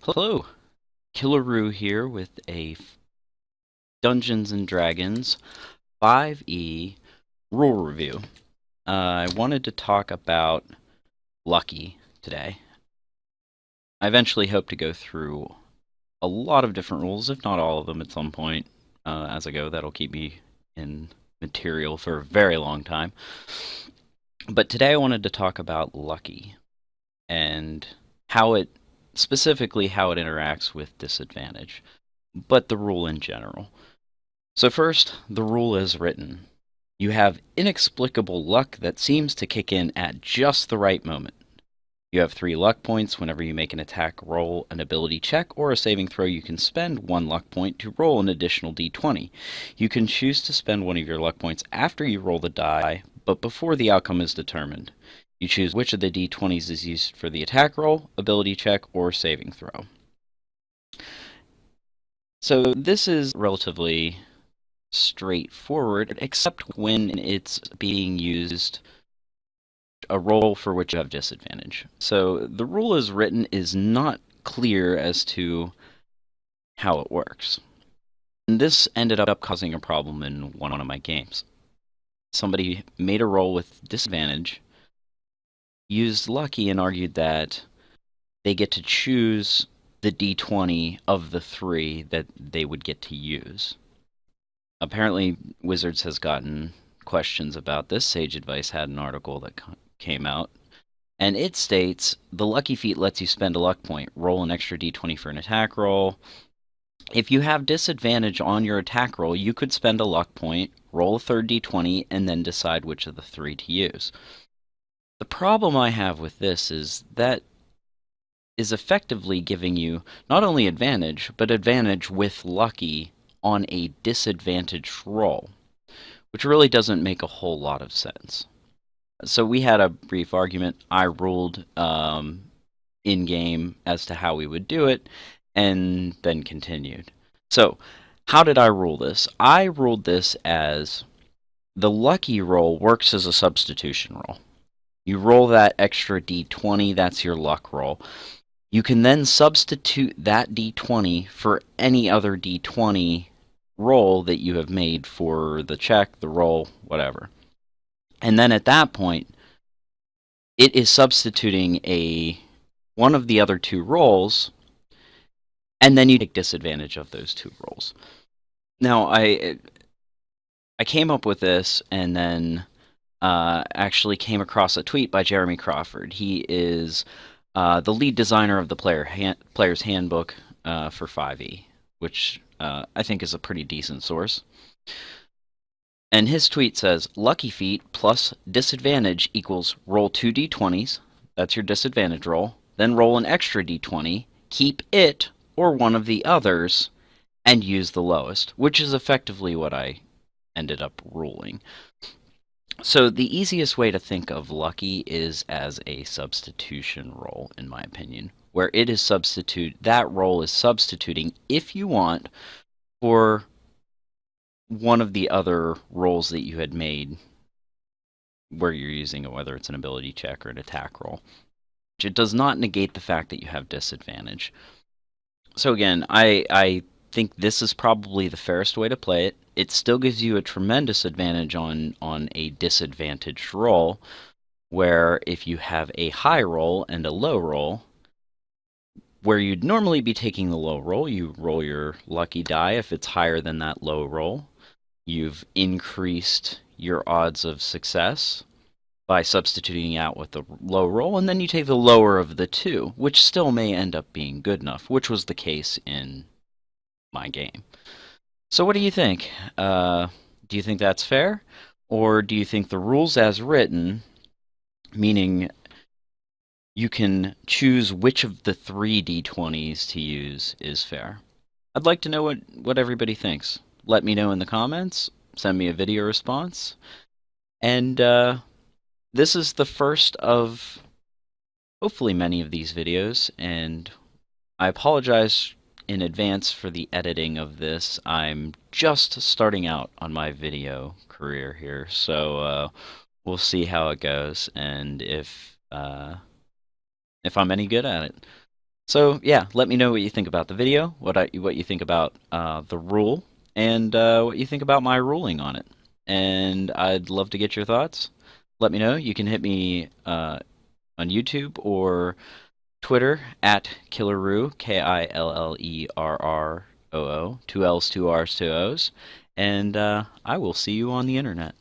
Hello, KillerRoo here with a Dungeons & Dragons 5e rule review. I wanted to talk about Lucky today. I eventually hope to go through a lot of different rules, if not all of them at some point as I go. That'll keep me in material for a very long time. But today I wanted to talk about Lucky and specifically how it interacts with disadvantage, but the rule in general. So first, the rule is written. You have inexplicable luck that seems to kick in at just the right moment. You have 3 luck points whenever you make an attack roll, an ability check, or a saving throw. You can spend 1 luck point to roll an additional d20. You can choose to spend one of your luck points after you roll the die, but before the outcome is determined. You choose which of the d20s is used for the attack roll, ability check, or saving throw. So this is relatively straightforward, except when it's being used a roll for which you have disadvantage. So the rule as written is not clear as to how it works. And this ended up causing a problem in one of my games. Somebody made a roll with disadvantage, used lucky, and argued that they get to choose the d20 of the 3 that they would get to use. Apparently, Wizards has gotten questions about this. Sage Advice had an article that came out, and it states the lucky feat lets you spend a luck point, roll an extra d20 for an attack roll. If you have disadvantage on your attack roll, you could spend a luck point, roll a third d20, and then decide which of the 3 to use. The problem I have with this is that is effectively giving you not only advantage, but advantage with lucky on a disadvantaged roll, which really doesn't make a whole lot of sense. So we had a brief argument. I ruled in-game as to how we would do it, and then continued. So how did I rule this? I ruled this as the lucky roll works as a substitution roll. You roll that extra d20, that's your luck roll. You can then substitute that d20 for any other d20 roll that you have made for the check, the roll, whatever. And then at that point, it is substituting one of the other 2 rolls, and then you take disadvantage of those 2 rolls. Now, I came up with this and then actually came across a tweet by Jeremy Crawford. He is the lead designer of the Player's Handbook for 5e, which I think is a pretty decent source. And his tweet says, lucky feat plus disadvantage equals roll 2 d20s, that's your disadvantage roll, then roll an extra d20, keep it or one of the others, and use the lowest, which is effectively what I ended up ruling. So the easiest way to think of lucky is as a substitution roll, in my opinion, where it is that roll is substituting, if you want, for one of the other rolls that you had made where you're using it, whether it's an ability check or an attack roll. It does not negate the fact that you have disadvantage. So again, I think this is probably the fairest way to play it. It still gives you a tremendous advantage on a disadvantaged roll, where if you have a high roll and a low roll, where you'd normally be taking the low roll, you roll your lucky die. If it's higher than that low roll, you've increased your odds of success by substituting out with the low roll, and then you take the lower of the 2, which still may end up being good enough, which was the case in my game. So what do you think? Do you think that's fair? Or do you think the rules as written, meaning you can choose which of the 3 d20s to use, is fair? I'd like to know what everybody thinks. Let me know in the comments. Send me a video response. And this is the first of hopefully many of these videos, and I apologize in advance for the editing of this. I'm just starting out on my video career here, so we'll see how it goes and if I'm any good at it. So yeah, let me know what you think about the video, what you think about the rule, and what you think about my ruling on it. And I'd love to get your thoughts. Let me know. You can hit me on YouTube or Twitter at KillerRoo, KillerRoo, two L's, two R's, two O's, and I will see you on the internet.